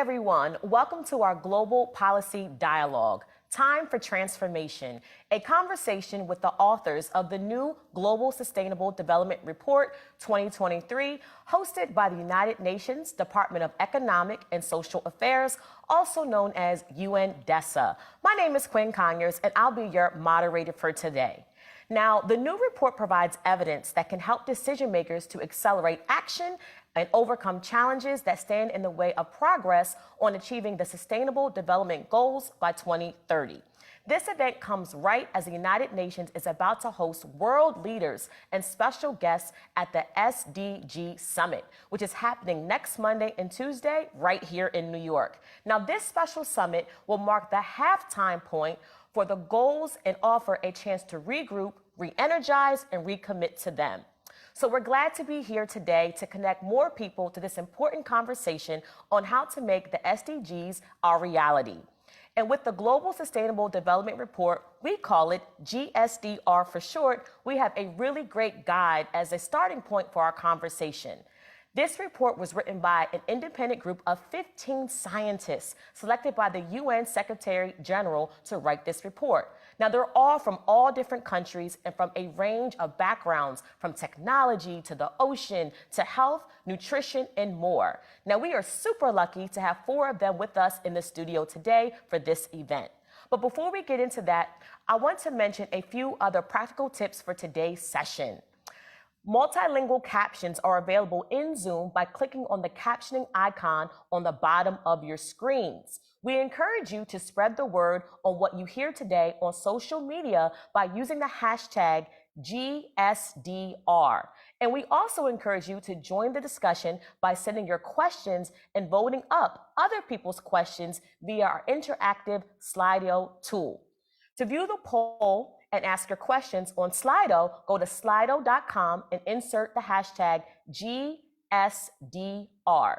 everyone. Welcome to our Global Policy Dialogue, Time for Transformation, a conversation with the authors of the new Global Sustainable Development Report 2023, hosted by the United Nations Department of Economic and Social Affairs, also known as UN DESA. My name is Quinn Conyers, and I'll be your moderator for today. Now, the new report provides evidence that can help decision makers to accelerate action and overcome challenges that stand in the way of progress on achieving the Sustainable Development Goals by 2030. This event comes right as the United Nations is about to host world leaders and special guests at the SDG Summit, which is happening next Monday and Tuesday right here in New York. Now, this special summit will mark the halftime point for the goals and offer a chance to regroup, re-energize, and recommit to them. So we're glad to be here today to connect more people to this important conversation on how to make the SDGs our reality. And with the Global Sustainable Development Report, we call it GSDR for short, we have a really great guide as a starting point for our conversation. This report was written by an independent group of 15 scientists selected by the UN Secretary General to write this report. Now, they're all from all different countries and from a range of backgrounds, from technology to the ocean to health, nutrition, and more. Now, we are super lucky to have 4 of them with us in the studio today for this event. But before we get into that, I want to mention a few other practical tips for today's session. Multilingual captions are available in Zoom by clicking on the captioning icon on the bottom of your screens. We encourage you to spread the word on what you hear today on social media by using the hashtag GSDR. And we also encourage you to join the discussion by sending your questions and voting up other people's questions via our interactive Slido tool. To view the poll and ask your questions on Slido, go to slido.com and insert the hashtag GSDR.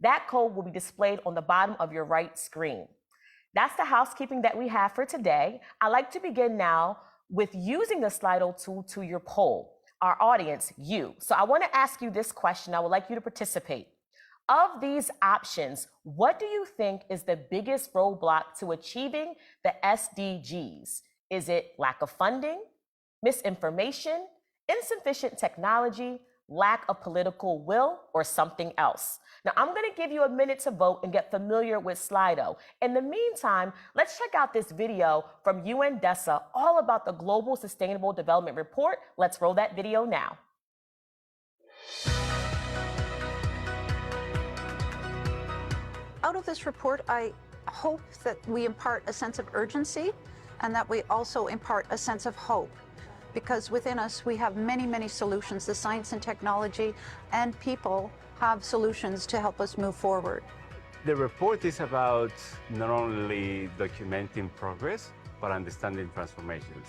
That code will be displayed on the bottom of your right screen. That's the housekeeping that we have for today. I'd like to begin now with using the Slido tool to your poll, our audience, you. So I want to ask you this question. I would like you to participate. Of these options, what do you think is the biggest roadblock to achieving the SDGs? Is it lack of funding, misinformation, insufficient technology, lack of political will, or something else? Now, I'm going to give you a minute to vote and get familiar with Slido. In the meantime, let's check out this video from UN DESA all about the Global Sustainable Development Report. Let's roll that video now. Out of this report, I hope that we impart a sense of urgency and that we also impart a sense of hope, because within us we have many, many solutions. The science and technology and people have solutions to help us move forward. The report is about not only documenting progress, but understanding transformations.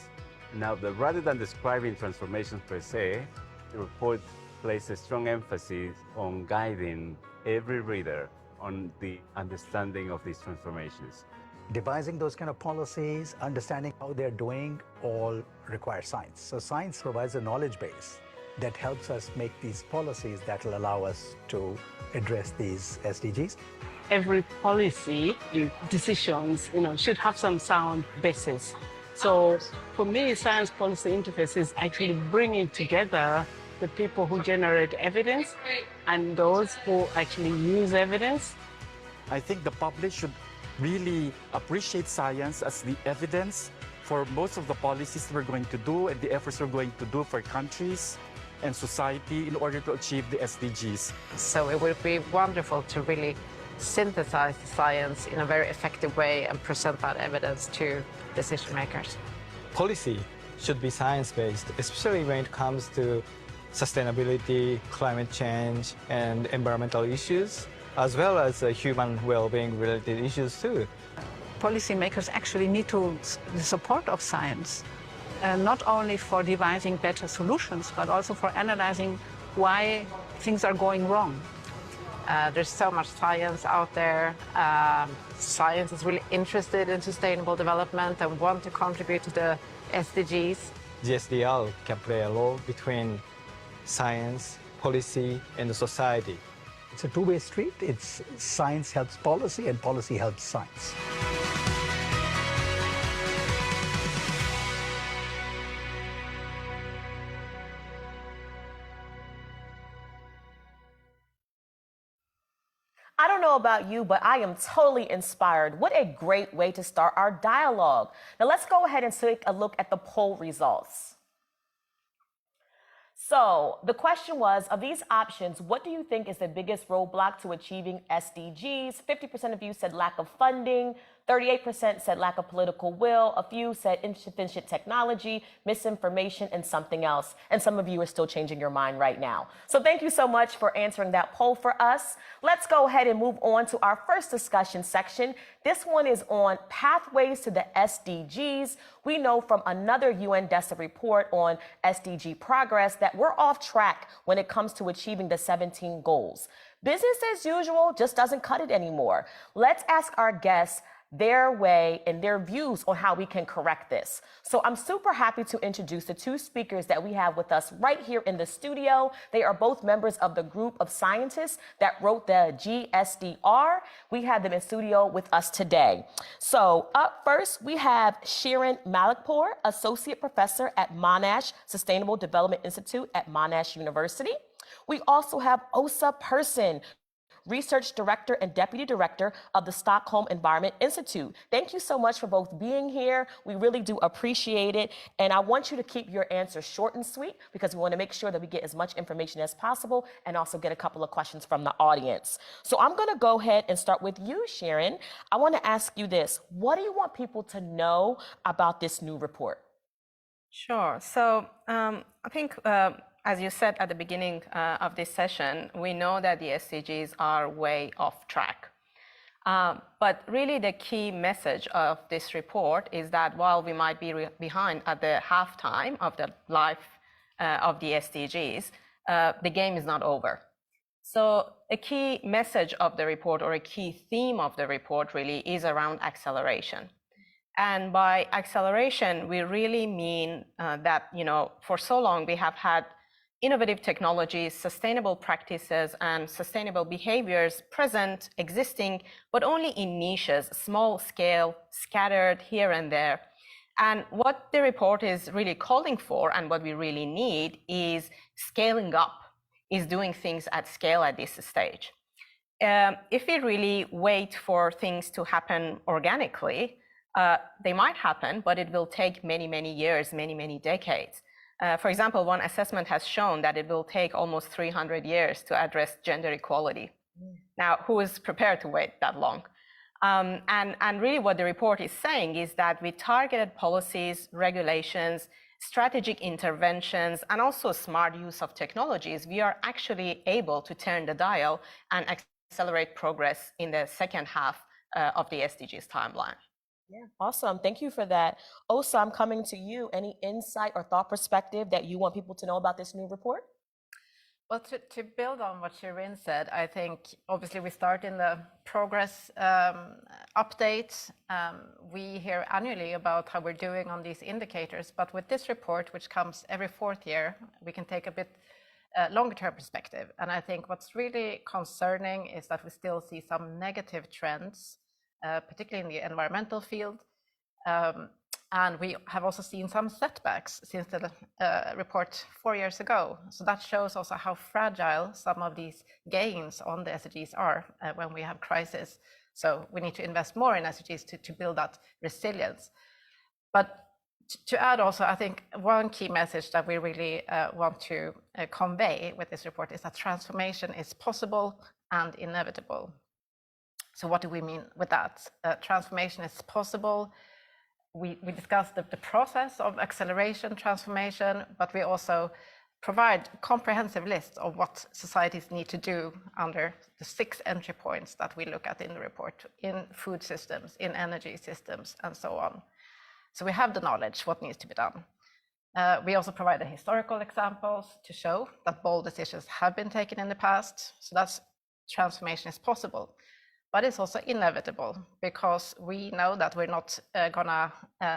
Now, rather than describing transformations per se, the report places strong emphasis on guiding every reader on the understanding of these transformations. Devising those kind of policies, understanding how they're doing, all require science. So science provides a knowledge base that helps us make these policies that will allow us to address these SDGs. Every policy decisions, should have some sound basis. So for me, science policy interface is actually bringing together the people who generate evidence and those who actually use evidence. I think the public should really appreciate science as the evidence for most of the policies we're going to do and the efforts we're going to do for countries and society in order to achieve the SDGs. So it would be wonderful to really synthesize the science in a very effective way and present that evidence to decision makers. Policy should be science-based, especially when it comes to sustainability, climate change, and environmental issues, as well as human well-being related issues too. Policymakers actually need the support of science, not only for devising better solutions, but also for analyzing why things are going wrong. There's so much science out there. Science is really interested in sustainable development and want to contribute to the SDGs. GSDR can play a role between science, policy, and society. It's a two-way street. It's science helps policy and policy helps science. I don't know about you, but I am totally inspired. What a great way to start our dialogue. Now let's go ahead and take a look at the poll results. So the question was, of these options, what do you think is the biggest roadblock to achieving SDGs? 50% of you said lack of funding, 38% said lack of political will, a few said insufficient technology, misinformation, and something else. And some of you are still changing your mind right now. So thank you so much for answering that poll for us. Let's go ahead and move on to our first discussion section. This one is on pathways to the SDGs. We know from another UN DESA report on SDG progress that we're off track when it comes to achieving the 17 goals. Business as usual just doesn't cut it anymore. Let's ask our guests their way and their views on how we can correct this. So I'm super happy to introduce the two speakers that we have with us right here in the studio. They are both members of the group of scientists that wrote the GSDR. We have them in studio with us today. So up first, we have Shirin Malikpour, Associate Professor at Monash Sustainable Development Institute at Monash University. We also have Åsa Persson, Research Director and Deputy Director of the Stockholm Environment Institute. Thank you so much for both being here. We really do appreciate it. And I want you to keep your answers short and sweet because we want to make sure that we get as much information as possible and also get a couple of questions from the audience. So I'm going to go ahead and start with you, Shirin. I want to ask you this. What do you want people to know about this new report? Sure. So I think as you said at the beginning of this session, we know that the SDGs are way off track. But really the key message of this report is that while we might be behind at the halftime of the life of the SDGs, the game is not over. So a key message of the report, or a key theme of the report, really is around acceleration. And by acceleration, we really mean that, for so long we have had innovative technologies, sustainable practices, and sustainable behaviors present, existing, but only in niches, small scale, scattered here and there. And what the report is really calling for, and what we really need, is scaling up, is doing things at scale at this stage. If we really wait for things to happen organically, they might happen, but it will take many, many years, many, many decades. For example, one assessment has shown that it will take almost 300 years to address gender equality. Now, who is prepared to wait that long? And really what the report is saying is that with targeted policies, regulations, strategic interventions, and also smart use of technologies, we are actually able to turn the dial and accelerate progress in the second half of the SDGs timeline. Yeah, awesome. Thank you for that. Åsa, I'm coming to you. Any insight or thought perspective that you want people to know about this new report? Well, to build on what Shirin said, I think obviously we start in the progress update. We hear annually about how we're doing on these indicators, but with this report, which comes every fourth year, we can take a bit longer term perspective. And I think what's really concerning is that we still see some negative trends, particularly in the environmental field. And we have also seen some setbacks since the report 4 years ago. So that shows also how fragile some of these gains on the SDGs are when we have crisis. So we need to invest more in SDGs to build that resilience. But to add also, I think one key message that we really want to convey with this report is that transformation is possible and inevitable. So what do we mean with that? Transformation is possible. We discussed the process of acceleration, transformation, but we also provide comprehensive lists of what societies need to do under the 6 entry points that we look at in the report, in food systems, in energy systems, and so on. So we have the knowledge, what needs to be done. We also provide the historical examples to show that bold decisions have been taken in the past. So that's transformation is possible. But it's also inevitable because we know that we're not gonna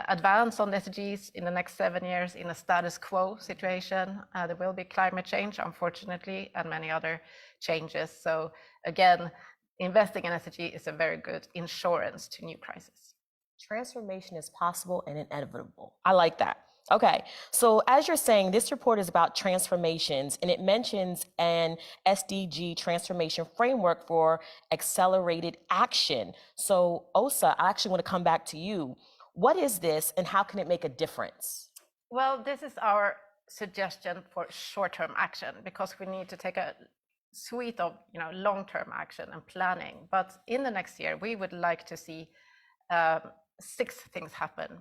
advance on the SDGs in the next 7 years in a status quo situation. There will be climate change, unfortunately, and many other changes. So again, investing in SDG is a very good insurance to new crises. Transformation is possible and inevitable. I like that. Okay, so as you're saying, this report is about transformations, and it mentions an SDG transformation framework for accelerated action. So Osa, I actually want to come back to you. What is this, and how can it make a difference? Well, this is our suggestion for short-term action, because we need to take a suite of long-term action and planning. But in the next year, we would like to see 6 things happen.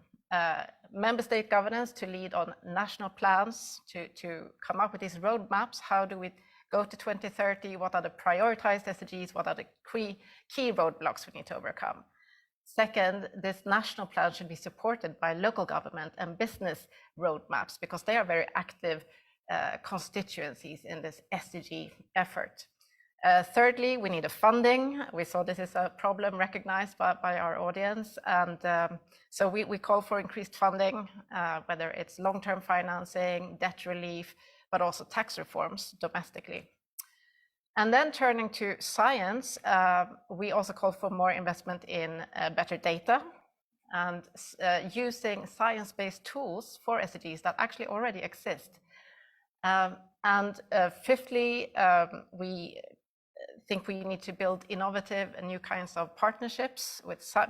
Member state governance to lead on national plans to come up with these roadmaps. How do we go to 2030? What are the prioritized SDGs? What are the key roadblocks we need to overcome? Second, this national plan should be supported by local government and business roadmaps, because they are very active constituencies in this SDG effort. Thirdly, we need a funding. We saw this is a problem recognized by our audience. And so we call for increased funding, whether it's long-term financing, debt relief, but also tax reforms domestically. And then turning to science, we also call for more investment in better data and using science-based tools for SDGs that actually already exist. And fifthly, we think we need to build innovative and new kinds of partnerships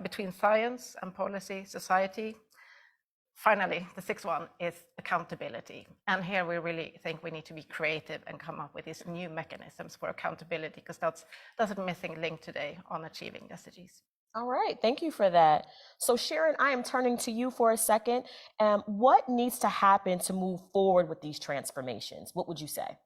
between science and policy, society. Finally, the 6th one is accountability. And here we really think we need to be creative and come up with these new mechanisms for accountability, because that's a missing link today on achieving SDGs. All right, thank you for that. So Sharon, I am turning to you for a second. What needs to happen to move forward with these transformations? What would you say?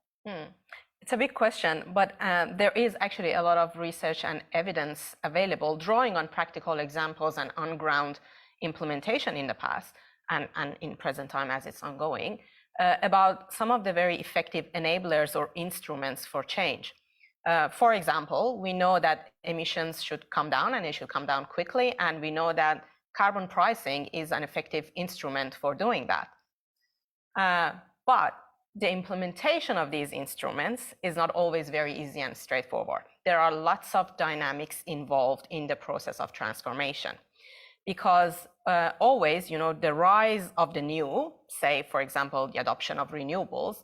It's a big question, but there is actually a lot of research and evidence available, drawing on practical examples and on-ground implementation in the past and in present time as it's ongoing, about some of the very effective enablers or instruments for change. For example, we know that emissions should come down, and it should come down quickly, and we know that carbon pricing is an effective instrument for doing that. But the implementation of these instruments is not always very easy and straightforward. There are lots of dynamics involved in the process of transformation, because always, the rise of the new, say, for example, the adoption of renewables,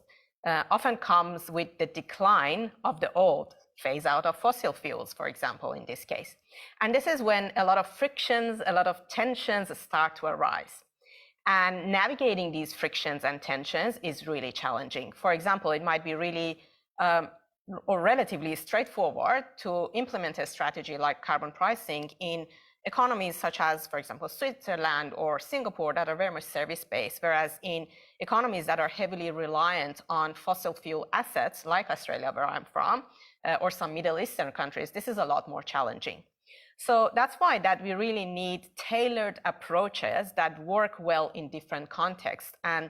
often comes with the decline of the old, phase out of fossil fuels, for example, in this case. And this is when a lot of frictions, a lot of tensions start to arise. And navigating these frictions and tensions is really challenging. For example, it might be really or relatively straightforward to implement a strategy like carbon pricing in economies such as, for example, Switzerland or Singapore that are very much service-based, whereas in economies that are heavily reliant on fossil fuel assets, like Australia, where I'm from, or some Middle Eastern countries, this is a lot more challenging. So that's why that we really need tailored approaches that work well in different contexts. And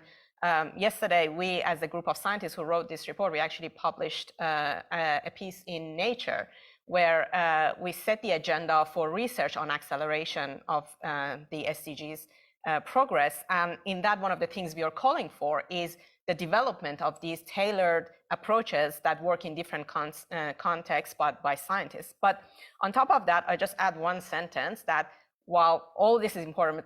yesterday, we, as a group of scientists who wrote this report, we actually published a piece in Nature where we set the agenda for research on acceleration of the SDGs progress. And in that, one of the things we are calling for is the development of these tailored approaches that work in different contexts, but by scientists. But on top of that, I just add one sentence that while all this is important,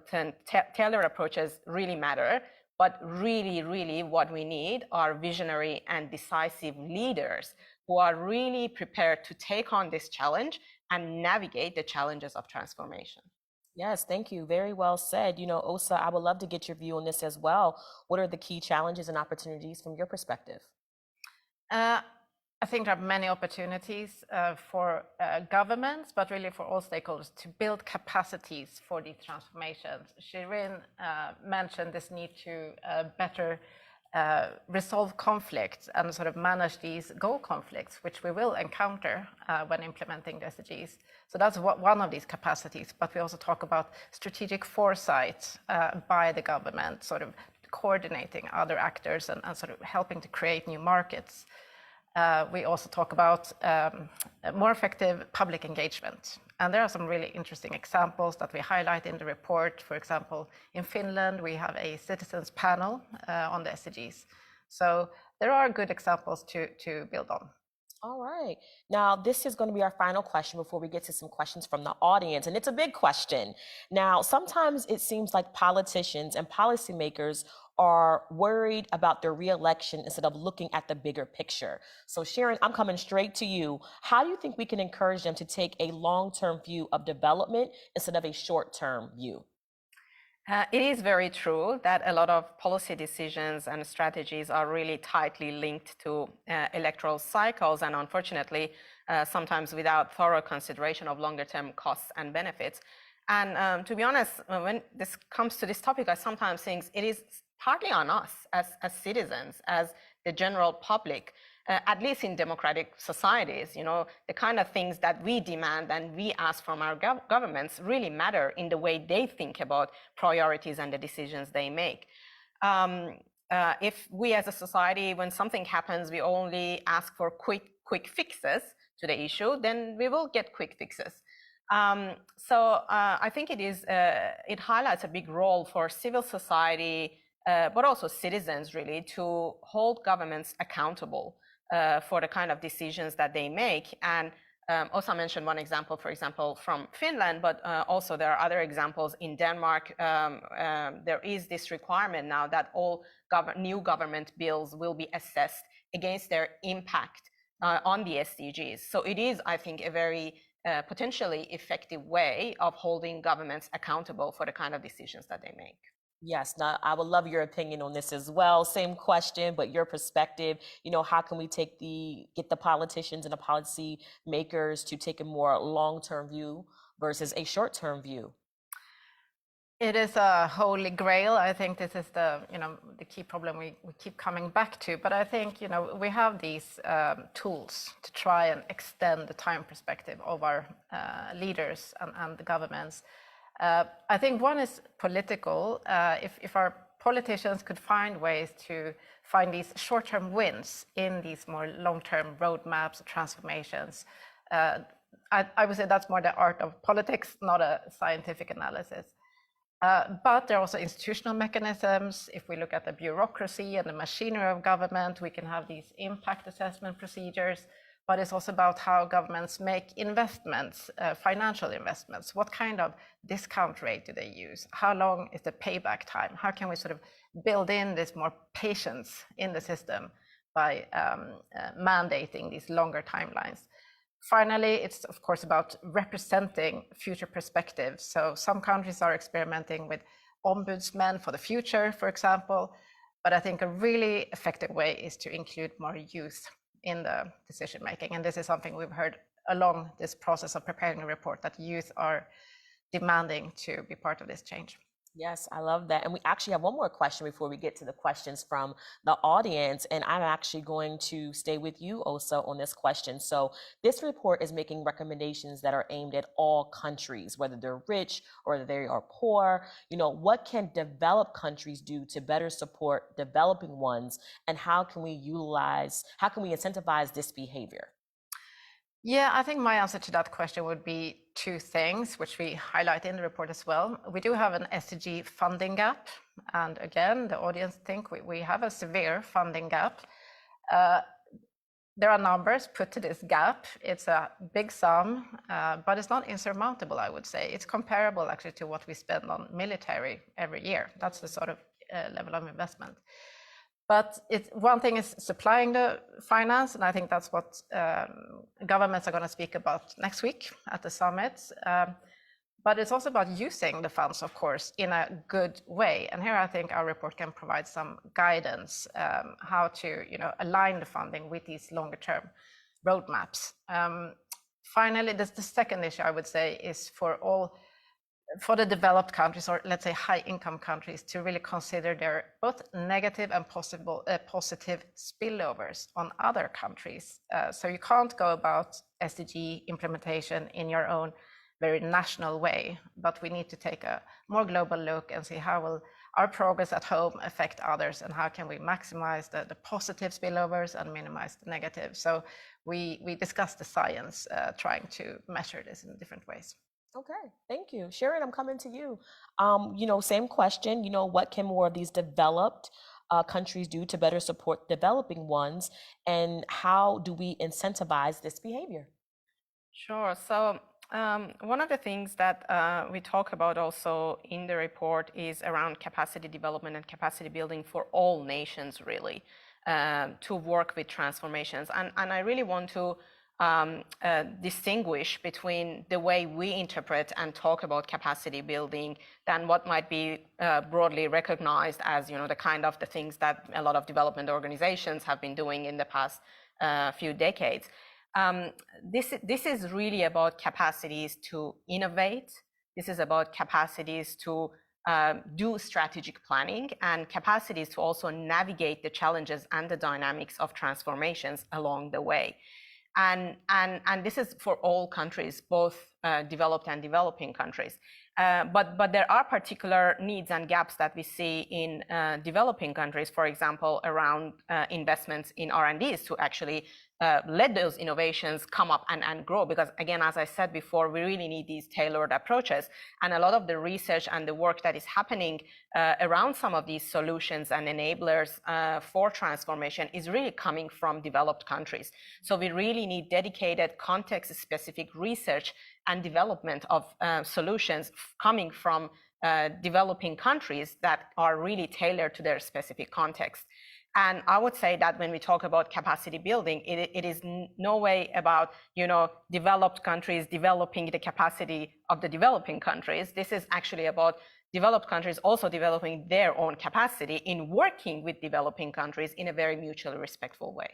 tailored approaches really matter, but really what we need are visionary and decisive leaders who are really prepared to take on this challenge and navigate the challenges of transformation. Yes, thank you. Very well said. Osa, I would love to get your view on this as well. What are the key challenges and opportunities from your perspective? I think there are many opportunities for governments, but really for all stakeholders to build capacities for these transformations. Shirin mentioned this need to better resolve conflicts and sort of manage these goal conflicts, which we will encounter when implementing the SDGs. So that's one of these capacities, but we also talk about strategic foresight by the government, sort of coordinating other actors and sort of helping to create new markets. We also talk about more effective public engagement. And there are some really interesting examples that we highlight in the report. For example, in Finland, we have a citizens panel on the SDGs. So there are good examples to build on. All right. Now, this is going to be our final question before we get to some questions from the audience. And it's a big question. Now, sometimes it seems like politicians and policymakers are worried about their reelection instead of looking at the bigger picture. So, Sharon, I'm coming straight to you. How do you think we can encourage them to take a long-term view of development instead of a short-term view? It is very true that a lot of policy decisions and strategies are really tightly linked to electoral cycles, and unfortunately, sometimes without thorough consideration of longer-term costs and benefits. And to be honest, when this comes to this topic, I sometimes think it is partly on us as citizens, as the general public, at least in democratic societies. The kind of things that we demand and we ask from our governments really matter in the way they think about priorities and the decisions they make. If we as a society, when something happens, we only ask for quick fixes to the issue, then we will get quick fixes. So I think it highlights a big role for civil society, but also citizens really, to hold governments accountable for the kind of decisions that they make. And Osa mentioned one example, for example, from Finland, but also there are other examples in Denmark. There is this requirement now that all new government bills will be assessed against their impact on the SDGs. So it is, I think, a very potentially effective way of holding governments accountable for the kind of decisions that they make. Yes, now I would love your opinion on this as well. Same question, but your perspective. How can we get the politicians and the policy makers to take a more long-term view versus a short-term view? It is a holy grail. I think this is the key problem we keep coming back to. But I think we have these tools to try and extend the time perspective of our leaders and the governments. I think one is political. If our politicians could find ways to find these short-term wins in these more long-term roadmaps, transformations, I would say that's more the art of politics, not a scientific analysis. But there are also institutional mechanisms. If we look at the bureaucracy and the machinery of government, we can have these impact assessment procedures. But it's also about how governments make investments, financial investments. What kind of discount rate do they use? How long is the payback time? How can we sort of build in this more patience in the system by mandating these longer timelines? Finally, it's of course about representing future perspectives. So some countries are experimenting with ombudsmen for the future, for example. But I think a really effective way is to include more youth in the decision making. And this is something we've heard along this process of preparing a report, that youth are demanding to be part of this change. Yes, I love that. And we actually have one more question before we get to the questions from the audience. And I'm actually going to stay with you, Osa, on this question. So this report is making recommendations that are aimed at all countries, whether they're rich or whether they are poor. What can developed countries do to better support developing ones? And how can we incentivize this behavior? Yeah, I think my answer to that question would be two things, which we highlight in the report as well. We do have an SDG funding gap. And again, the audience think we have a severe funding gap. There are numbers put to this gap. It's a big sum, but it's not insurmountable, I would say. It's comparable actually to what we spend on military every year. That's the sort of level of investment. But one thing is supplying the finance, and I think that's what governments are going to speak about next week at the summit. But it's also about using the funds, of course, in a good way. And here I think our report can provide some guidance how to align the funding with these longer term roadmaps. Finally, the second issue I would say is for the developed countries, or let's say high income countries, to really consider their both negative and positive spillovers on other countries. So you can't go about SDG implementation in your own very national way, but we need to take a more global look and see how will our progress at home affect others, and how can we maximize the positive spillovers and minimize the negative. So we discussed the science trying to measure this in different ways. Okay, thank you. Sharon, I'm coming to you. Same question, what can more of these developed countries do to better support developing ones, and how do we incentivize this behavior? Sure. So one of the things that we talk about also in the report is around capacity development and capacity building for all nations, really, to work with transformations. And I really want to distinguish between the way we interpret and talk about capacity building than what might be broadly recognized as, the kind of the things that a lot of development organizations have been doing in the past few decades. This is really about capacities to innovate. This is about capacities to do strategic planning and capacities to also navigate the challenges and the dynamics of transformations along the way. And this is for all countries, both developed and developing countries. But there are particular needs and gaps that we see in developing countries, for example, around investments in R&Ds to actually let those innovations come up and grow. Because again, as I said before, we really need these tailored approaches. And a lot of the research and the work that is happening around some of these solutions and enablers for transformation is really coming from developed countries. So we really need dedicated context-specific research and development of solutions coming from developing countries that are really tailored to their specific context. And I would say that when we talk about capacity building, it is no way about, developed countries developing the capacity of the developing countries. This is actually about developed countries also developing their own capacity in working with developing countries in a very mutually respectful way.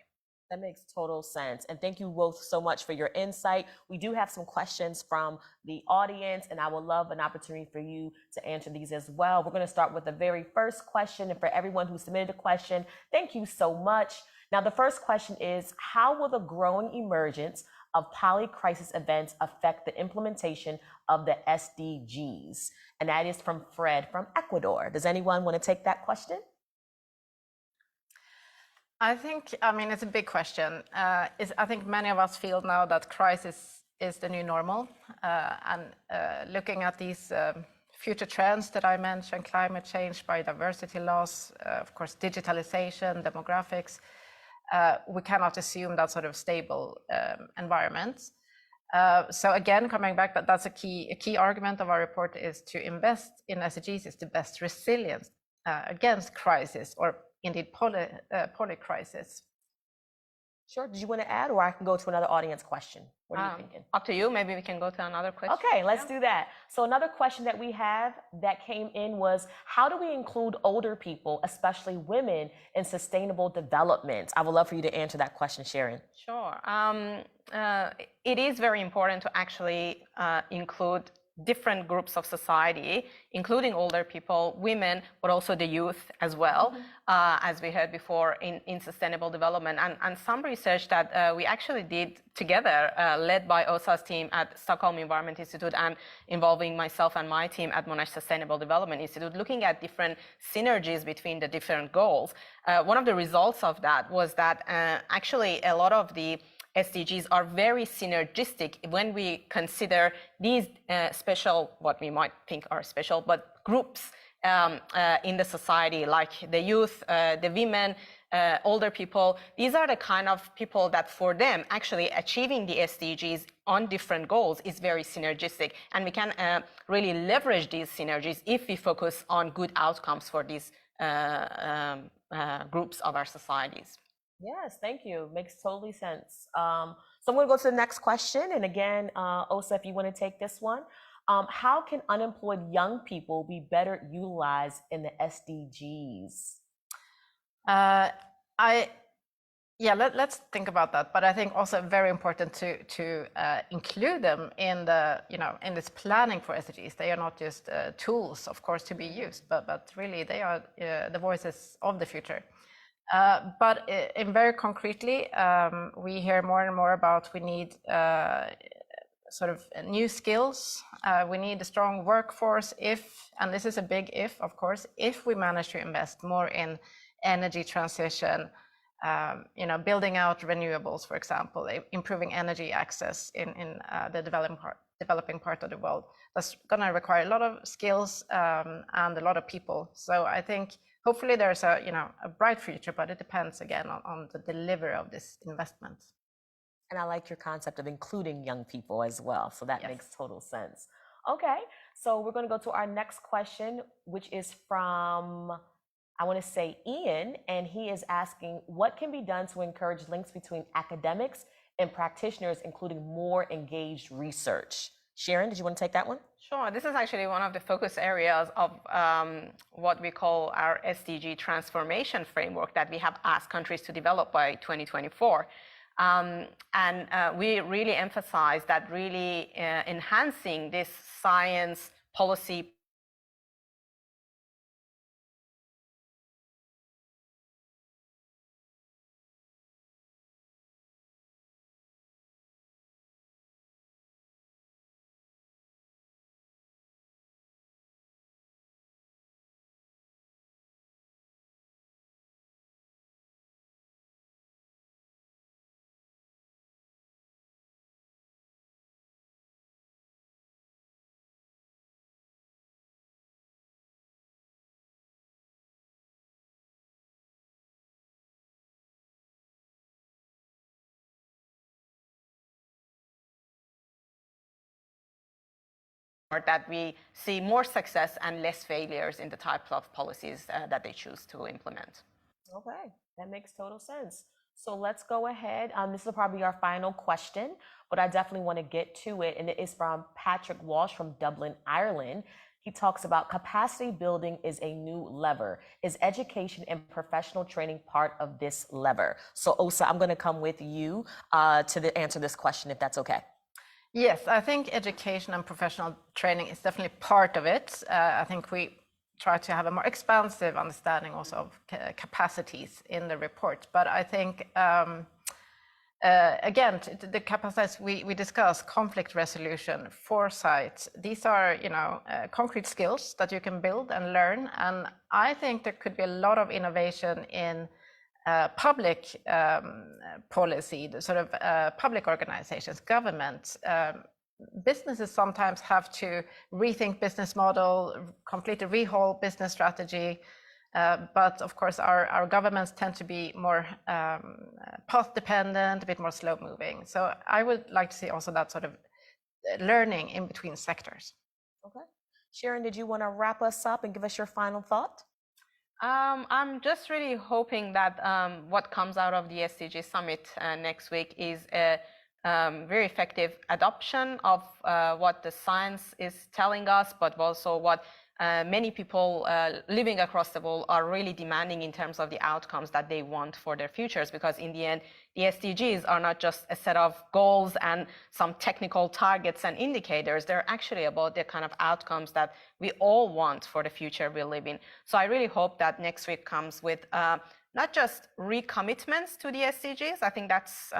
That makes total sense. And thank you both so much for your insight. We do have some questions from the audience, and I would love an opportunity for you to answer these as well. We're going to start with the very first question. And for everyone who submitted a question, thank you so much. Now, the first question is, how will the growing emergence of poly-crisis events affect the implementation of the SDGs? And that is from Fred from Ecuador. Does anyone want to take that question? I mean, it's a big question. I think many of us feel now that crisis is the new normal. And looking at these future trends that I mentioned, climate change, biodiversity loss, of course, digitalization, demographics, we cannot assume that sort of stable environments. So again, coming back, that's a key argument of our report is to invest in SDGs is the best resilience against crisis or indeed poly-crisis. Sure. Did you want to add, or I can go to another audience question? What are you thinking? Up to you. Maybe we can go to another question. Okay, let's do that. So another question that we have that came in was, how do we include older people, especially women, in sustainable development? I would love for you to answer that question, Sharon. Sure. It is very important to actually include different groups of society, including older people, women, but also the youth as well, as we heard before in sustainable development. And some research that we actually did together, led by OSA's team at Stockholm Environment Institute and involving myself and my team at Monash Sustainable Development Institute, looking at different synergies between the different goals. One of the results of that was that actually a lot of the SDGs are very synergistic when we consider these special, what we might think are special, but groups in the society, like the youth, the women, older people. These are the kind of people that for them, actually achieving the SDGs on different goals is very synergistic. And we can really leverage these synergies if we focus on good outcomes for these groups of our societies. Yes, thank you. Makes totally sense. So I'm going to go to the next question. And again, Osa, if you want to take this one. How can unemployed young people be better utilized in the SDGs? Let's think about that. But I think also very important to include them in the, in this planning for SDGs. They are not just tools, of course, to be used, but really they are the voices of the future. But in very concretely, we hear more and more about we need sort of new skills. We need a strong workforce if, and this is a big if, of course, if we manage to invest more in energy transition, building out renewables, for example, improving energy access in the developing part of the world. That's going to require a lot of skills and a lot of people. So I think hopefully there's a bright future, but it depends again on the delivery of this investment. And I like your concept of including young people as well. So that Yes. makes total sense. Okay, so we're going to go to our next question, which is from, I want to say, Ian, and he is asking, what can be done to encourage links between academics and practitioners, including more engaged research? Sharon, did you want to take that one? Sure. This is actually one of the focus areas of what we call our SDG transformation framework that we have asked countries to develop by 2024. We really emphasize that really enhancing this science policy that we see more success and less failures in the types of policies that they choose to implement. Okay, that makes total sense. So let's go ahead. This will probably be our final question, but I definitely want to get to it. And it is from Patrick Walsh from Dublin, Ireland. He talks about capacity building is a new lever. Is education and professional training part of this lever? So Osa, I'm going to come with you to answer this question, if that's okay. Yes, I think education and professional training is definitely part of it. I think we try to have a more expansive understanding also of capacities in the report. But I think, again, the capacities we discuss, conflict resolution, foresight, these are, concrete skills that you can build and learn. And I think there could be a lot of innovation in public policy, the sort of public organizations, government, businesses sometimes have to rethink business model, completely rehaul business strategy. But of course, our governments tend to be more path dependent, a bit more slow moving. So I would like to see also that sort of learning in between sectors. Okay. Sharon, did you want to wrap us up and give us your final thought? I'm just really hoping that what comes out of the SDG Summit next week is a very effective adoption of what the science is telling us, but also what many people living across the world are really demanding in terms of the outcomes that they want for their futures. Because in the end, the SDGs are not just a set of goals and some technical targets and indicators. They're actually about the kind of outcomes that we all want for the future we live in. So I really hope that next week comes with not just recommitments to the SDGs. I think that's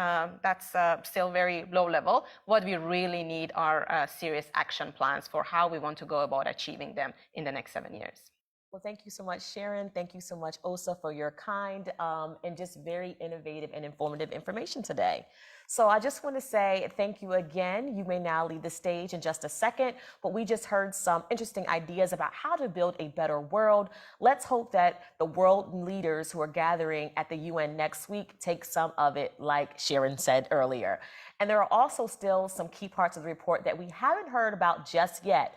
still very low level. What we really need are serious action plans for how we want to go about achieving them in the next 7 years. Well, thank you so much, Sharon. Thank you so much, Osa, for your kind and just very innovative and informative information today. So I just want to say thank you again. You may now leave the stage in just a second, but we just heard some interesting ideas about how to build a better world. Let's hope that the world leaders who are gathering at the UN next week take some of it, like Sharon said earlier. And there are also still some key parts of the report that we haven't heard about just yet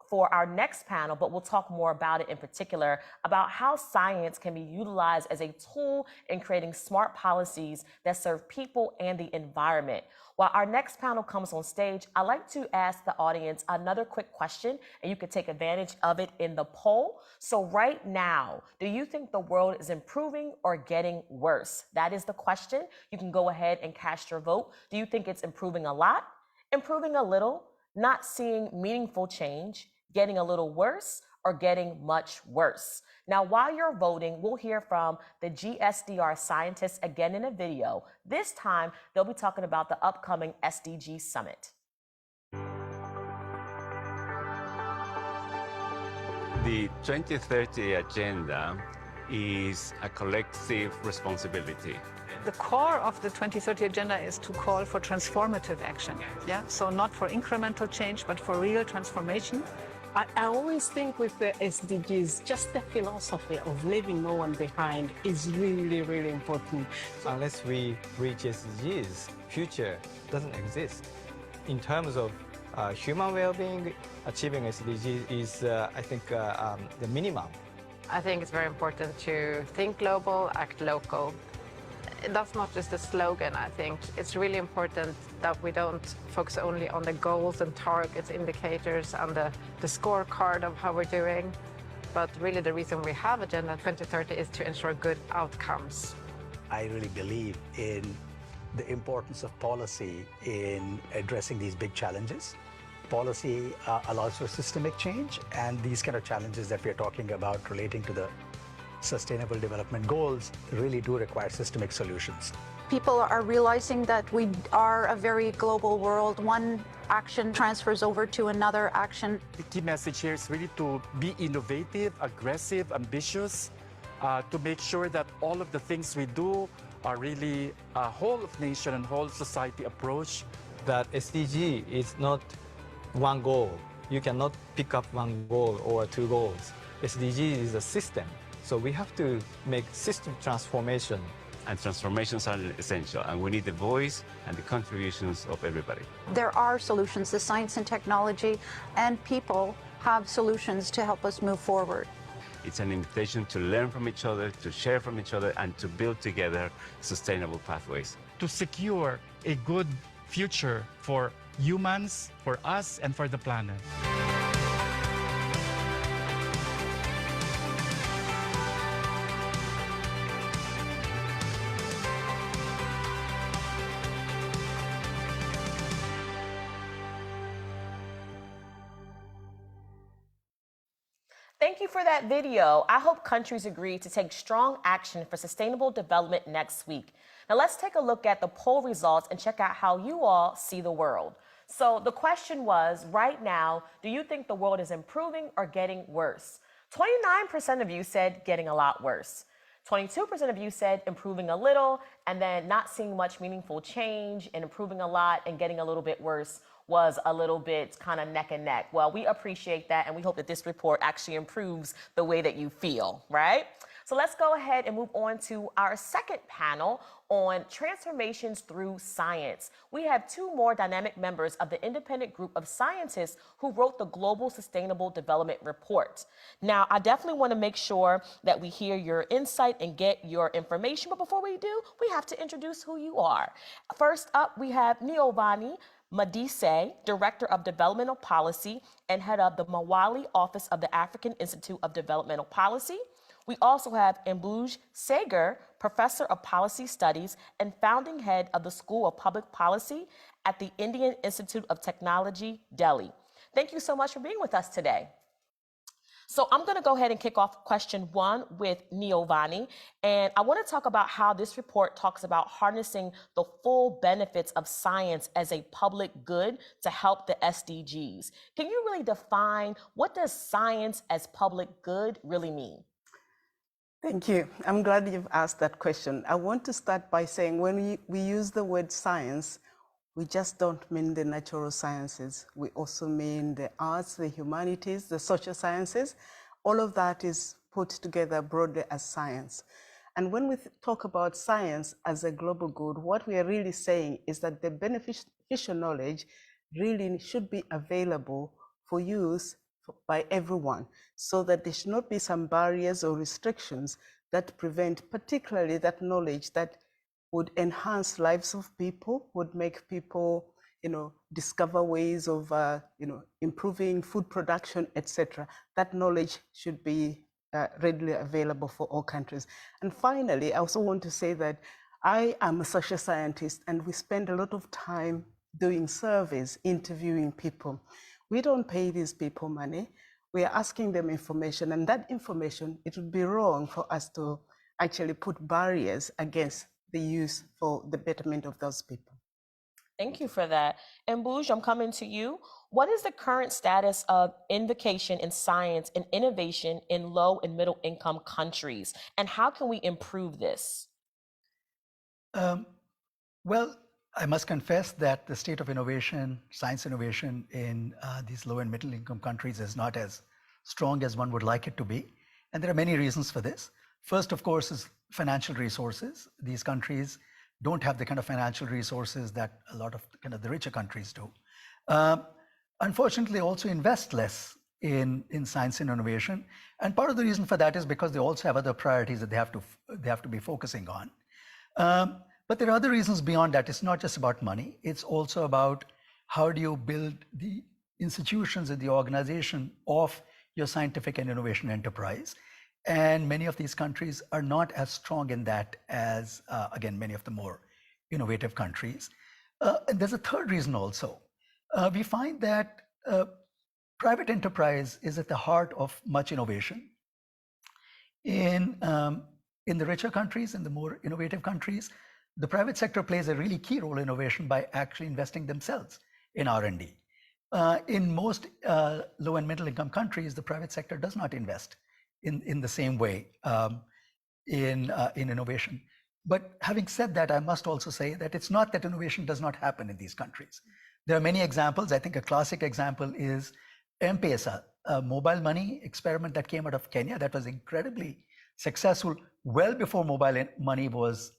for our next panel, but we'll talk more about it in particular, about how science can be utilized as a tool in creating smart policies that serve people and the environment. While our next panel comes on stage, I'd like to ask the audience another quick question, and you can take advantage of it in the poll. So right now, do you think the world is improving or getting worse? That is the question. You can go ahead and cast your vote. Do you think it's improving a lot, improving a little, not seeing meaningful change, getting a little worse, or getting much worse? Now, while you're voting, we'll hear from the GSDR scientists again in a video. This time, they'll be talking about the upcoming SDG Summit. The 2030 Agenda is a collective responsibility. The core of the 2030 Agenda is to call for transformative action. Yeah? So not for incremental change, but for real transformation. I always think with the SDGs, just the philosophy of leaving no one behind is really, really important. Unless we reach SDGs, future doesn't exist. In terms of human well-being, achieving SDGs is, I think, the minimum. I think it's very important to think global, act local. That's not just a slogan, I think. It's really important that we don't focus only on the goals and targets, indicators, and the scorecard of how we're doing. But really the reason we have Agenda 2030 is to ensure good outcomes. I really believe in the importance of policy in addressing these big challenges. Policy allows for systemic change, and these kind of challenges that we're talking about relating to the Sustainable Development Goals really do require systemic solutions. People are realizing that we are a very global world. One action transfers over to another action. The key message here is really to be innovative, aggressive, ambitious, to make sure that all of the things we do are really a whole of nation and whole society approach. That SDG is not one goal. You cannot pick up one goal or two goals. SDG is a system. So we have to make system transformation. And transformations are essential, and we need the voice and the contributions of everybody. There are solutions. The science and technology and people have solutions to help us move forward. It's an invitation to learn from each other, to share from each other, and to build together sustainable pathways. To secure a good future for humans, for us, and for the planet. Thank you for that video. I hope countries agree to take strong action for sustainable development next week. Now let's take a look at the poll results and check out how you all see the world. So the question was, right now, do you think the world is improving or getting worse? 29% of you said getting a lot worse. 22% of you said improving a little, and then not seeing much meaningful change, and improving a lot and getting a little bit worse was a little bit kind of neck and neck. Well, we appreciate that, and we hope that this report actually improves the way that you feel, right? So let's go ahead and move on to our second panel on transformations through science. We have two more dynamic members of the independent group of scientists who wrote the Global Sustainable Development Report. Now, I definitely want to make sure that we hear your insight and get your information, but before we do, we have to introduce who you are. First up, we have Niovani Madise, Director of Developmental Policy and Head of the Mawali Office of the African Institute of Developmental Policy. We also have Mbuj Sager, Professor of Policy Studies and founding head of the School of Public Policy at the Indian Institute of Technology, Delhi. Thank you so much for being with us today. So I'm going to go ahead and kick off question one with Niovani, and I want to talk about how this report talks about harnessing the full benefits of science as a public good to help the SDGs. Can you really define what does science as public good really mean? Thank you. I'm glad you've asked that question. I want to start by saying when we use the word science, we just don't mean the natural sciences. We also mean the arts, the humanities, the social sciences. All of that is put together broadly as science. And when we talk about science as a global good, what we are really saying is that the beneficial knowledge really should be available for use by everyone, so that there should not be some barriers or restrictions that prevent particularly that knowledge that would enhance lives of people, would make people, discover ways of, improving food production, etc. That knowledge should be readily available for all countries. And finally, I also want to say that I am a social scientist, and we spend a lot of time doing surveys, interviewing people. We don't pay these people money. We are asking them information, and that information, it would be wrong for us to actually put barriers against the use for the betterment of those people. Thank you for that. And Mbuj, I'm coming to you. What is the current status of invocation in science and innovation in low and middle income countries? And how can we improve this? I must confess that the state of innovation, science innovation in these low and middle income countries is not as strong as one would like it to be. And there are many reasons for this. First, of course, is financial resources. These countries don't have the kind of financial resources that a lot of kind of the richer countries do. Unfortunately, also invest less in science and innovation. And part of the reason for that is because they also have other priorities that they have to be focusing on. But there are other reasons beyond that. It's not just about money. It's also about how do you build the institutions and the organization of your scientific and innovation enterprise. And many of these countries are not as strong in that as, again, many of the more innovative countries. And there's a third reason also. We find that private enterprise is at the heart of much innovation. In the richer countries, in the more innovative countries, the private sector plays a really key role in innovation by actually investing themselves in R&D. In most low and middle income countries, the private sector does not invest in the same way in innovation. But having said that, I must also say that it's not that innovation does not happen in these countries. There are many examples. I think a classic example is M-Pesa, a mobile money experiment that came out of Kenya that was incredibly successful well before mobile money was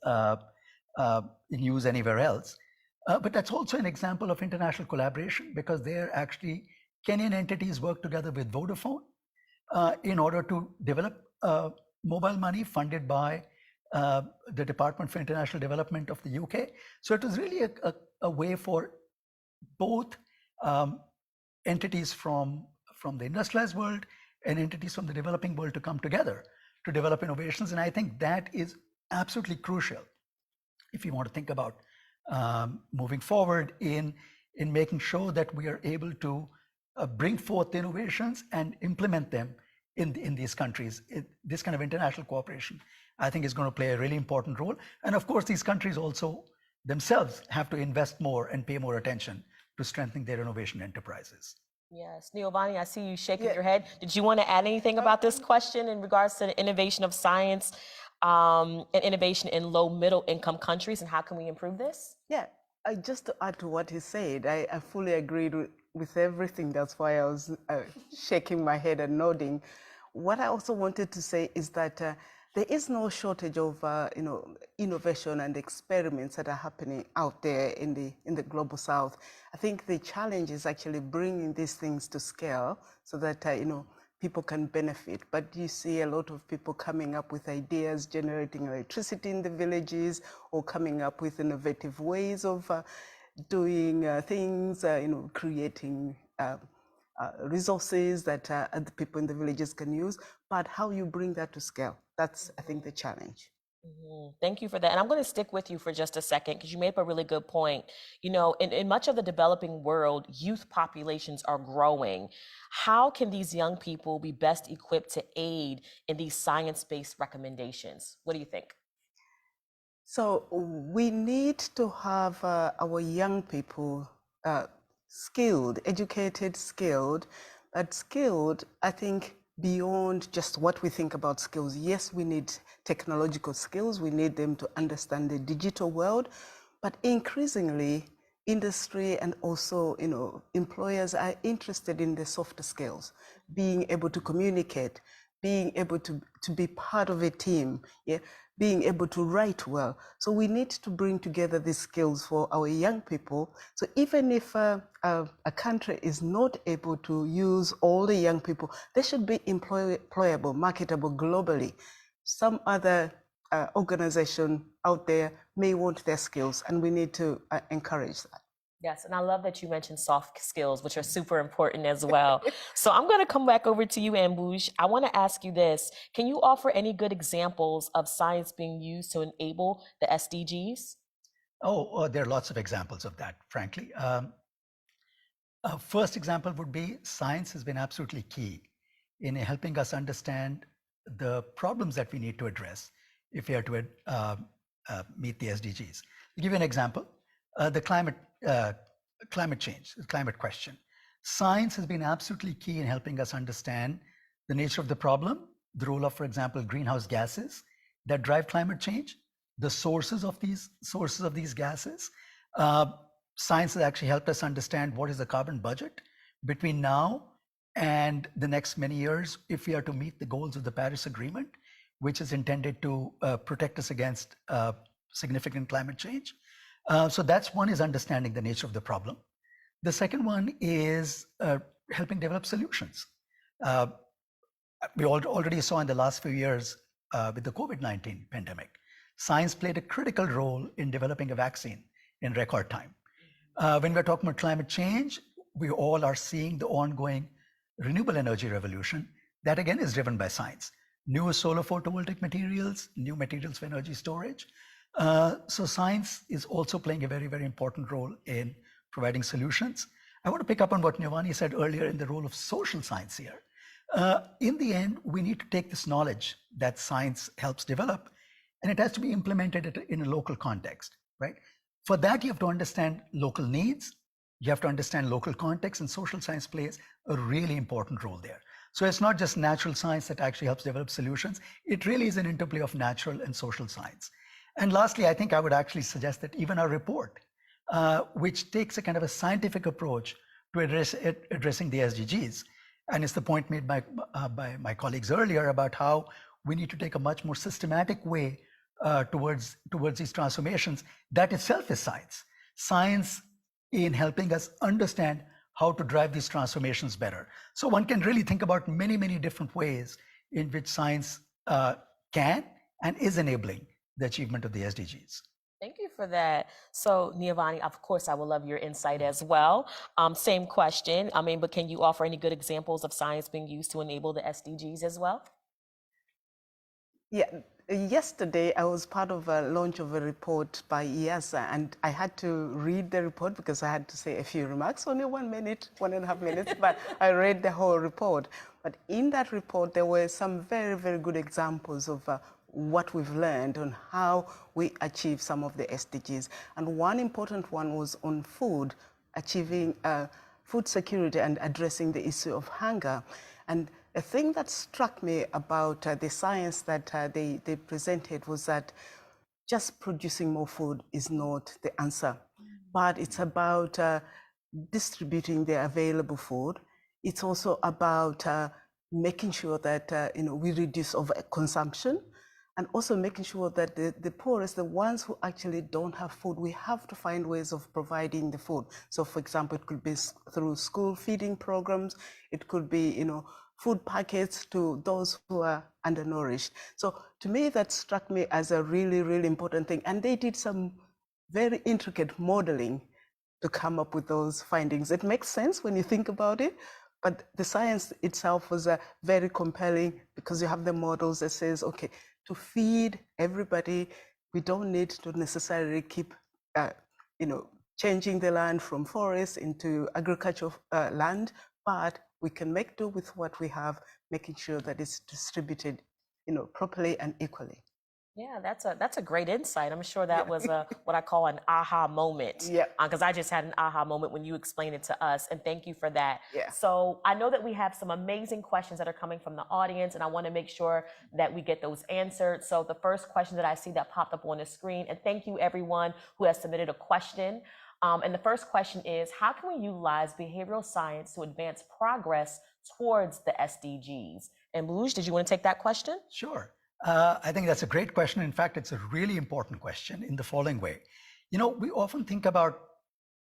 in use anywhere else. But that's also an example of international collaboration because there actually Kenyan entities work together with Vodafone in order to develop mobile money funded by the Department for International Development of the UK. So it was really a way for both entities from the industrialized world and entities from the developing world to come together to develop innovations. And I think that is absolutely crucial if you want to think about moving forward in making sure that we are able to bring forth the innovations and implement them in these countries. This kind of international cooperation, I think, is going to play a really important role. And of course, these countries also themselves have to invest more and pay more attention to strengthening their innovation enterprises. Yes, Giovanni, I see you shaking your head. Did you want to add anything about this question in regards to the innovation of science and innovation in low middle income countries, and how can we improve this? Yeah, just to add to what he said, I fully agreed with everything. That's why I was shaking my head and nodding. What I also wanted to say is that there is no shortage of innovation and experiments that are happening out there in the global south. I think the challenge is actually bringing these things to scale so that people can benefit. But you see a lot of people coming up with ideas, generating electricity in the villages, or coming up with innovative ways of doing things, creating resources that the people in the villages can use. But how you bring that to scale, that's, I think, the challenge. Thank you for that. And I'm going to stick with you for just a second because you made up a really good point. In much of the developing world, youth populations are growing. How can these young people be best equipped to aid in these science-based recommendations? What do you think? So we need to have our young people skilled, educated, skilled, but skilled, I think, beyond just what we think about skills. Yes, we need technological skills. We need them to understand the digital world, but increasingly industry and also, employers are interested in the softer skills, being able to communicate, being able to be part of a team, being able to write well. So we need to bring together these skills for our young people. So even if a country is not able to use all the young people, they should be employable, marketable globally. Some other organization out there may want their skills, and we need to encourage that. Yes, and I love that you mentioned soft skills, which are super important as well. So I'm going to come back over to you, Ambuj. I want to ask you this. Can you offer any good examples of science being used to enable the SDGs? There are lots of examples of that, frankly. First example would be science has been absolutely key in helping us understand the problems that we need to address if we are to meet the SDGs. To give you an example, the climate change, the climate question. Science has been absolutely key in helping us understand the nature of the problem, the role of, for example, greenhouse gases that drive climate change, the sources of these gases, Science has actually helped us understand what is the carbon budget between now and the next many years if we are to meet the goals of the Paris Agreement, which is intended to protect us against significant climate change. So that's one, is understanding the nature of the problem. The second one is helping develop solutions. We already saw in the last few years with the COVID-19 pandemic, science played a critical role in developing a vaccine in record time. When we're talking about climate change, we all are seeing the ongoing renewable energy revolution that again is driven by science. New solar photovoltaic materials, new materials for energy storage. So science is also playing a very, very important role in providing solutions. I want to pick up on what Nivani said earlier in the role of social science here. In the end, we need to take this knowledge that science helps develop, and it has to be implemented in a local context, right? For that, you have to understand local needs, you have to understand local context, and social science plays a really important role there. So it's not just natural science that actually helps develop solutions, it really is an interplay of natural and social science. And lastly, I think I would actually suggest that even our report, which takes a kind of a scientific approach to addressing the SDGs, and it's the point made by my colleagues earlier about how we need to take a much more systematic way towards these transformations. That itself is science. Science in helping us understand how to drive these transformations better. So one can really think about many, many different ways in which science can and is enabling the achievement of the SDGs. Thank you for that. So, Niavani, of course, I would love your insight as well. Same question. But can you offer any good examples of science being used to enable the SDGs as well? Yeah, yesterday I was part of a launch of a report by DESA, and I had to read the report because I had to say a few remarks, only 1 minute, 1.5 minutes, but I read the whole report. But in that report, there were some very, very good examples of what we've learned on how we achieve some of the SDGs. And one important one was on food, achieving food security and addressing the issue of hunger. And a thing that struck me about the science that they presented was that just producing more food is not the answer, but it's about distributing the available food. It's also about making sure that we reduce overconsumption, and also making sure that the poorest, the ones who actually don't have food, we have to find ways of providing the food. So for example, it could be through school feeding programs, it could be, food packets to those who are undernourished. So to me, that struck me as a really, really important thing. And they did some very intricate modeling to come up with those findings. It makes sense when you think about it, but the science itself was very compelling because you have the models that says, okay, to feed everybody, we don't need to necessarily keep, changing the land from forest into agricultural land, but we can make do with what we have, making sure that it's distributed, properly and equally. Yeah, that's a great insight. I'm sure that was what I call an aha moment. Yeah. Because I just had an aha moment when you explained it to us, and thank you for that. Yeah. So I know that we have some amazing questions that are coming from the audience, and I want to make sure that we get those answered. So the first question that I see that popped up on the screen, and thank you everyone who has submitted a question. And the first question is, how can we utilize behavioral science to advance progress towards the SDGs? And Bluj, did you want to take that question? Sure. I think that's a great question. In fact, it's a really important question in the following way. We often think about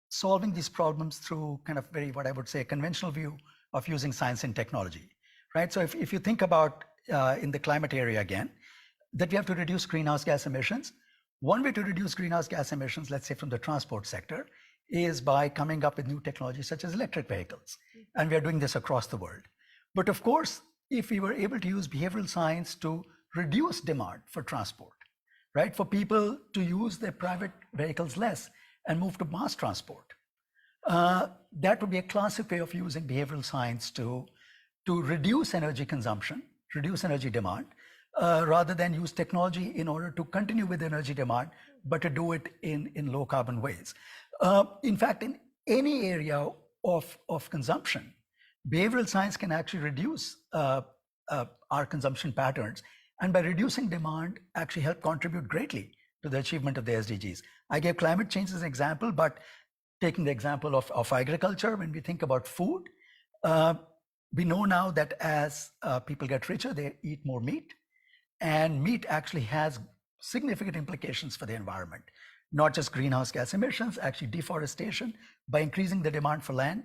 solving these problems through kind of what I would say, a conventional view of using science and technology, right? So if you think about in the climate area again, that we have to reduce greenhouse gas emissions. One way to reduce greenhouse gas emissions, let's say from the transport sector, is by coming up with new technologies such as electric vehicles. And we are doing this across the world. But of course, if we were able to use behavioral science to reduce demand for transport, right? For people to use their private vehicles less and move to mass transport. That would be a classic way of using behavioral science to reduce energy consumption, reduce energy demand, rather than use technology in order to continue with energy demand, but to do it in low carbon ways. In fact, in any area of consumption, behavioral science can actually reduce our consumption patterns, and by reducing demand, actually help contribute greatly to the achievement of the SDGs. I gave climate change as an example, but taking the example of agriculture, when we think about food, we know now that as people get richer, they eat more meat. And meat actually has significant implications for the environment, not just greenhouse gas emissions, actually deforestation by increasing the demand for land.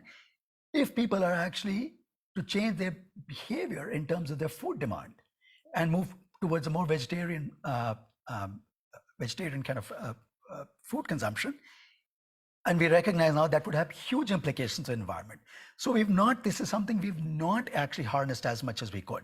If people are actually to change their behavior in terms of their food demand and move towards a more vegetarian kind of food consumption, and we recognize now that would have huge implications on the environment. So this is something we've not actually harnessed as much as we could.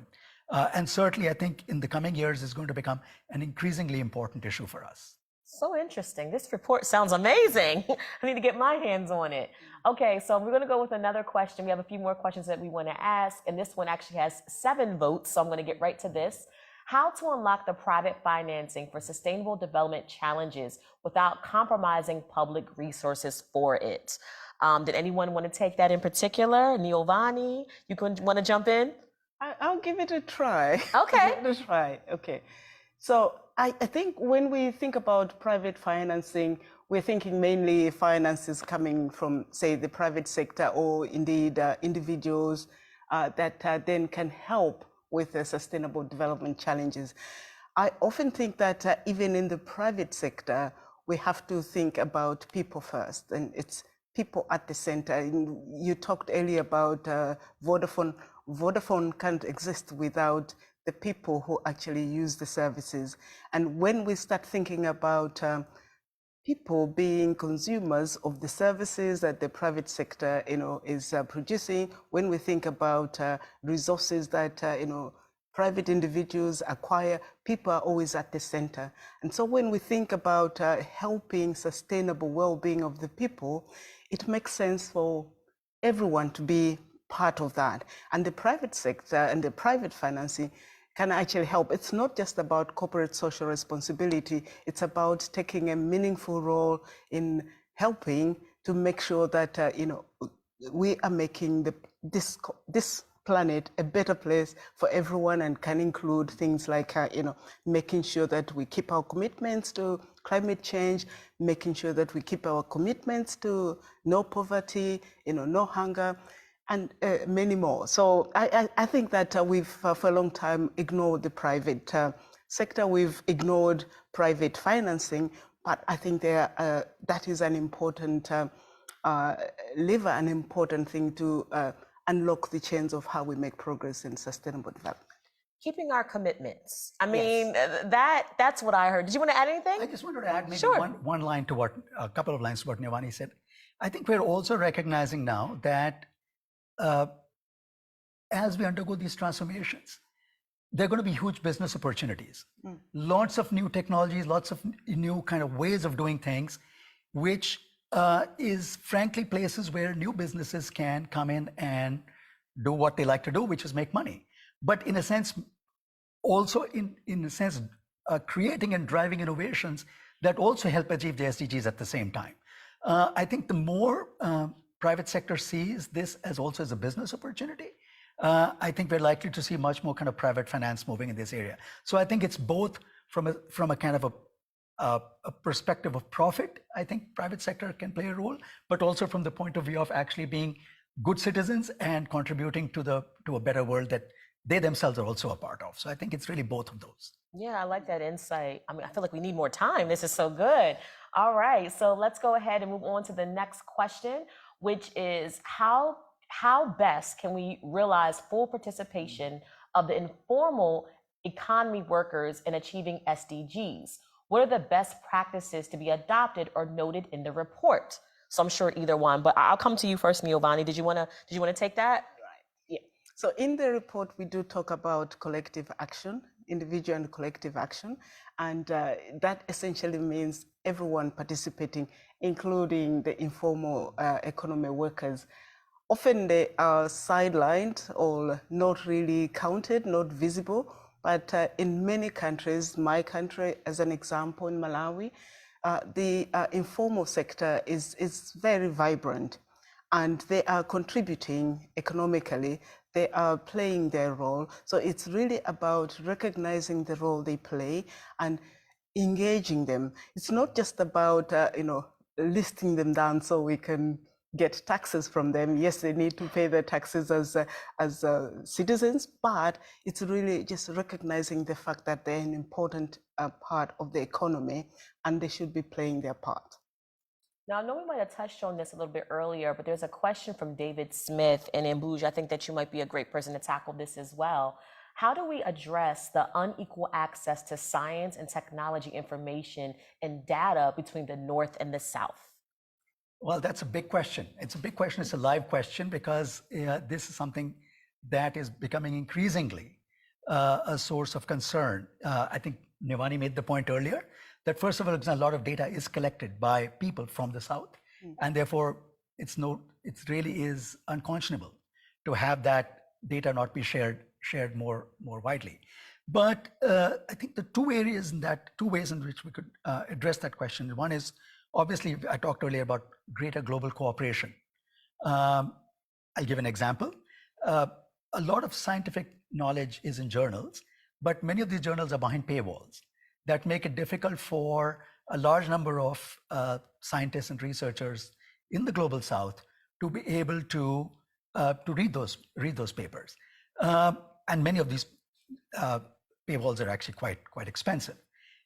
And certainly, I think in the coming years, is going to become an increasingly important issue for us. So interesting. This report sounds amazing. I need to get my hands on it. Okay, so we're going to go with another question. We have a few more questions that we want to ask, and this one actually has 7 votes, so I'm going to get right to this. How to unlock the private financing for sustainable development challenges without compromising public resources for it. Did anyone want to take that in particular? Giovanni, you want to jump in? I'll give it a try. Okay. Give it a try. Okay. So I think when we think about private financing, we're thinking mainly finances coming from, say, the private sector or indeed individuals that then can help with the sustainable development challenges. I often think that even in the private sector, we have to think about people first, and it's people at the center. You talked earlier about Vodafone. Vodafone can't exist without the people who actually use the services. And when we start thinking about people being consumers of the services that the private sector, is producing, when we think about resources that, private individuals acquire, people are always at the center. And so when we think about helping sustainable well-being of the people, it makes sense for everyone to be part of that. And the private sector and the private financing can actually help. It's not just about corporate social responsibility, it's about taking a meaningful role in helping to make sure that we are making this planet a better place for everyone, and can include things like making sure that we keep our commitments to climate change, making sure that we keep our commitments to no poverty, no hunger, and many more. So I think that we've for a long time ignored the private sector. We've ignored private financing, but I think that is an important lever, an important thing to unlock the chains of how we make progress in sustainable development. Keeping our commitments. I mean, that's what I heard. Did you want to add anything? I just wanted to add maybe Sure. one line to a couple of lines to what Giovanni said. I think we're also recognizing now that as we undergo these transformations, there are going to be huge business opportunities. Lots of new technologies, lots of new kind of ways of doing things, which is frankly places where new businesses can come in and do what they like to do, which is make money. But in a sense, also in a sense, creating and driving innovations that also help achieve the SDGs at the same time. I think the more private sector sees this as also as a business opportunity, I think we're likely to see much more kind of private finance moving in this area. So I think it's both from a kind of a perspective of profit. I think private sector can play a role, but also from the point of view of actually being good citizens and contributing to a better world that they themselves are also a part of. So I think it's really both of those. Yeah, I like that insight. I mean, I feel like we need more time. This is so good. All right, so let's go ahead and move on to the next question, which is how best can we realize full participation of the informal economy workers in achieving SDGs? What are the best practices to be adopted or noted in the report? So I'm sure either one, but I'll come to you first, Giovanni. Did you want to take that? Right. Yeah. So in the report, we do talk about collective action, individual and collective action, and that essentially means everyone participating, including the informal economy workers. Often they are sidelined or not really counted, not visible, but in many countries, my country as an example, in Malawi, the informal sector is very vibrant, and they are contributing economically. They are playing their role. So it's really about recognizing the role they play and engaging them. It's not just about, listing them down so we can get taxes from them. Yes, they need to pay their taxes as citizens, but it's really just recognizing the fact that they're an important part of the economy and they should be playing their part. Now, I know we might have touched on this a little bit earlier, but there's a question from David Smith and Ambuj. I think that you might be a great person to tackle this as well. How do we address the unequal access to science and technology information and data between the North and the South? Well, that's a big question. It's a big question. It's a live question because this is something that is becoming increasingly a source of concern. I think Nivani made the point earlier that first of all, a lot of data is collected by people from the South, and therefore it really is unconscionable to have that data not be shared more widely. But I think the two ways in which we could address that question. One is obviously I talked earlier about greater global cooperation. I'll give an example. A lot of scientific knowledge is in journals, but many of these journals are behind paywalls that make it difficult for a large number of scientists and researchers in the global South to be able to read those papers. And many of these paywalls are actually quite expensive.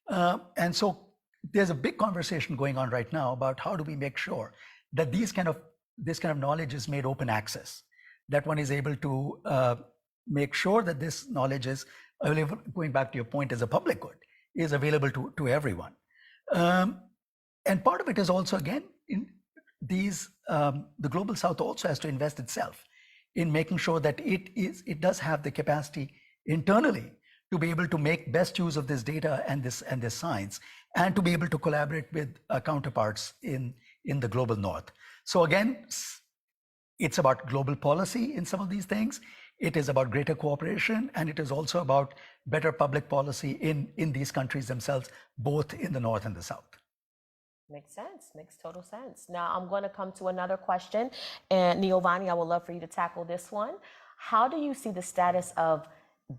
And so there's a big conversation going on right now about how do we make sure that this kind of knowledge is made open access, that one is able to make sure that this knowledge is available, going back to your point, as a public good, is available to everyone. And part of it is also, again, in these, the Global South also has to invest itself in making sure that it does have the capacity internally to be able to make best use of this data and this science, and to be able to collaborate with counterparts in the global North. So again, it's about global policy in some of these things. It is about greater cooperation, and it is also about better public policy in these countries themselves, both in the North and the South. Makes sense. Makes total sense. Now I'm going to come to another question, and Niovani, I would love for you to tackle this one. How do you see the status of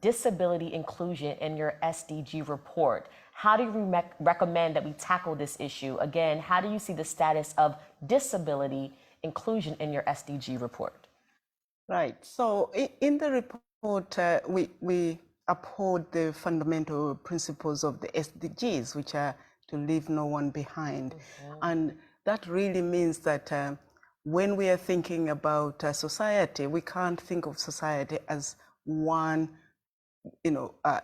disability inclusion in your SDG report? How do you recommend that we tackle this issue? Again, how do you see the status of disability inclusion in your SDG report? Right. So in the report, we uphold the fundamental principles of the SDGs, which are to leave no one behind. And that really means that when we are thinking about society, we can't think of society as one,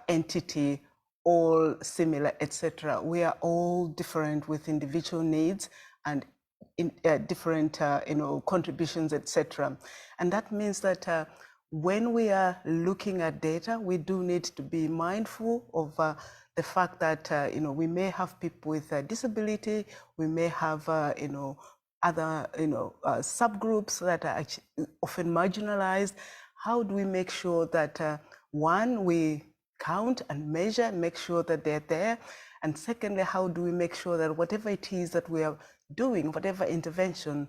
entity, all similar, etc. We are all different with individual needs and different, contributions, etc. And that means that when we are looking at data, we do need to be mindful of the fact that we may have people with disability, we may have other subgroups that are actually often marginalized. How do we make sure that one, we count and measure, make sure that they're there, and secondly, how do we make sure that whatever it is that we are doing, whatever intervention,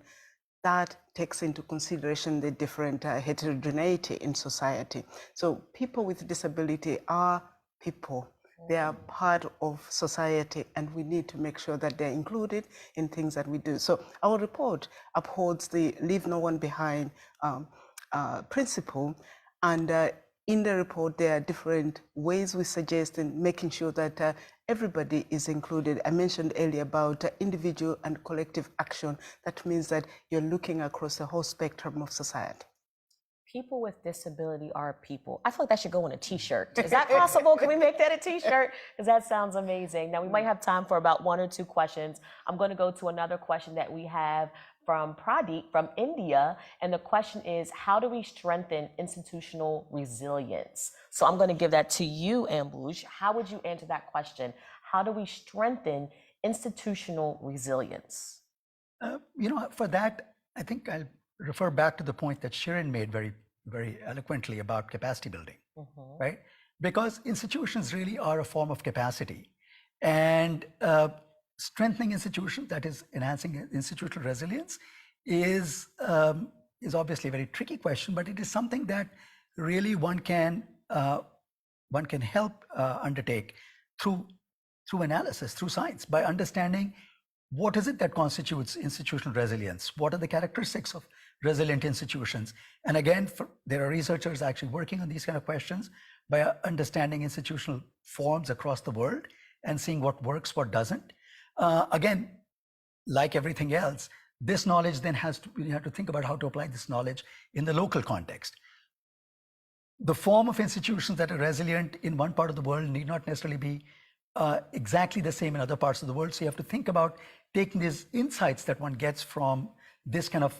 that takes into consideration the different heterogeneity in society. So people with disability are people. They are part of society, and we need to make sure that they're included in things that we do. So our report upholds the leave no one behind principle, and in the report, there are different ways we suggest in making sure that everybody is included. I mentioned earlier about individual and collective action. That means that you're looking across the whole spectrum of society. People with disability are people. I feel like that should go on a t-shirt. Is that possible? Can we make that a t-shirt? Because that sounds amazing. Now we might have time for about one or two questions. I'm going to go to another question that we have from Pradeep from India. And the question is, how do we strengthen institutional resilience? So I'm going to give that to you, Ambuj. How would you answer that question? How do we strengthen institutional resilience? For that, I think I'll refer back to the point that Shirin made very, very eloquently about capacity building, right? Because institutions really are a form of capacity. And strengthening institutions, that is enhancing institutional resilience, is obviously a very tricky question, but it is something that really one can help undertake through through analysis, through science, by understanding what is it that constitutes institutional resilience? What are the characteristics of resilient institutions? And again, there are researchers actually working on these kind of questions by understanding institutional forms across the world and seeing what works, what doesn't. Again, like everything else, this knowledge then we have to think about how to apply this knowledge in the local context. The form of institutions that are resilient in one part of the world need not necessarily be exactly the same in other parts of the world. So you have to think about taking these insights that one gets from this kind of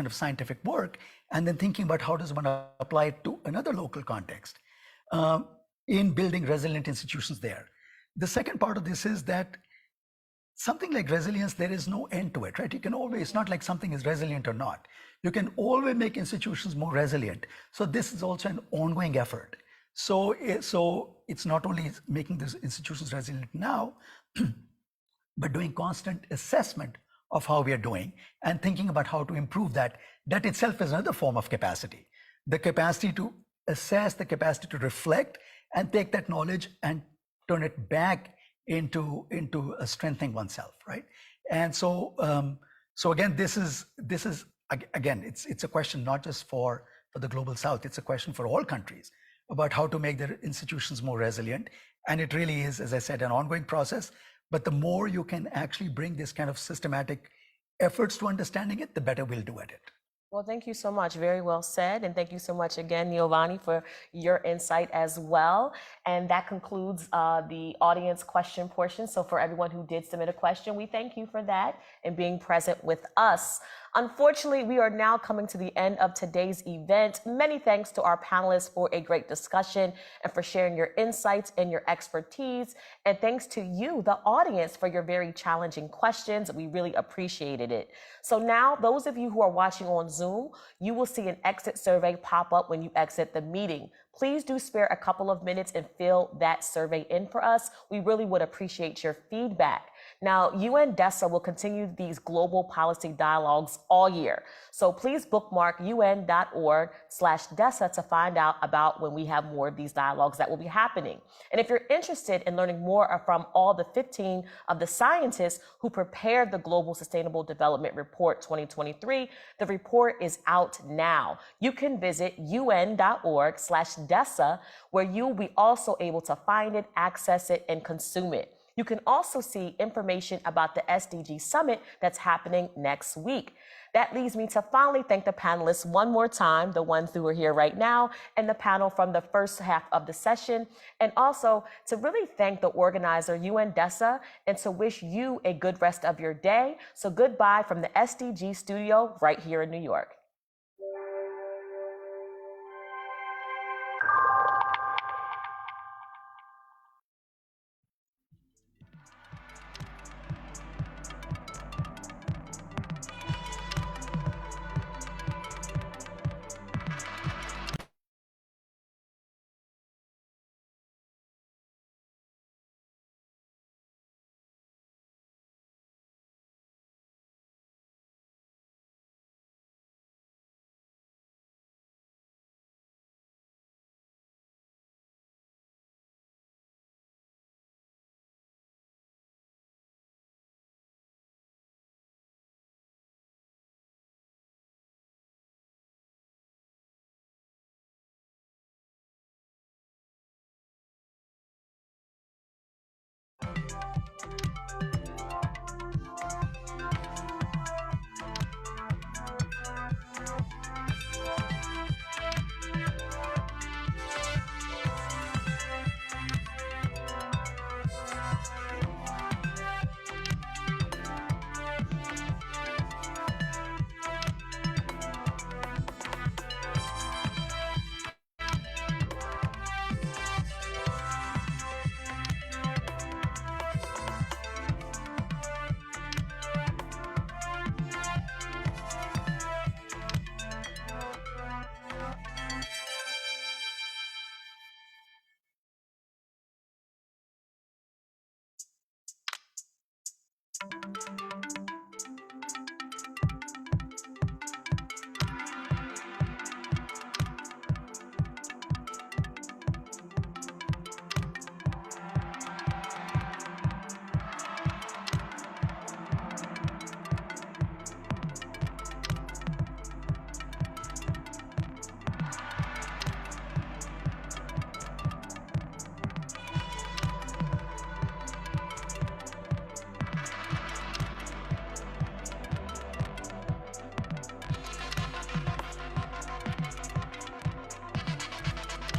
scientific work, and then thinking about how does one apply it to another local context in building resilient institutions there. The second part of this is that something like resilience, there is no end to it, right? You can always, it's not like something is resilient or not. You can always make institutions more resilient. So this is also an ongoing effort. So it's not only making these institutions resilient now, but doing constant assessment of how we are doing and thinking about how to improve that. That itself is another form of capacity. The capacity to assess, the capacity to reflect and take that knowledge and turn it back into strengthening oneself, right? And so again, this is again, it's a question not just for the global South, it's a question for all countries about how to make their institutions more resilient. And it really is, as I said, an ongoing process. But the more you can actually bring this kind of systematic efforts to understanding it, the better we'll do at it. Well, thank you so much. Very well said. And thank you so much again, Giovanni, for your insight as well. And that concludes the audience question portion. So for everyone who did submit a question, we thank you for that and being present with us. Unfortunately, we are now coming to the end of today's event. Many thanks to our panelists for a great discussion and for sharing your insights and your expertise. And thanks to you, the audience, for your very challenging questions. We really appreciated it. So now, those of you who are watching on Zoom, you will see an exit survey pop up when you exit the meeting. Please do spare a couple of minutes and fill that survey in for us. We really would appreciate your feedback. Now, UN DESA will continue these global policy dialogues all year. So please bookmark un.org/DESA to find out about when we have more of these dialogues that will be happening. And if you're interested in learning more from all the 15 of the scientists who prepared the Global Sustainable Development Report 2023, the report is out now. You can visit un.org/DESA, where you'll be also able to find it, access it, and consume it. You can also see information about the SDG Summit that's happening next week. That leads me to finally thank the panelists one more time, the ones who are here right now, and the panel from the first half of the session, and also to really thank the organizer, UN DESA, and to wish you a good rest of your day. So goodbye from the SDG studio right here in New York.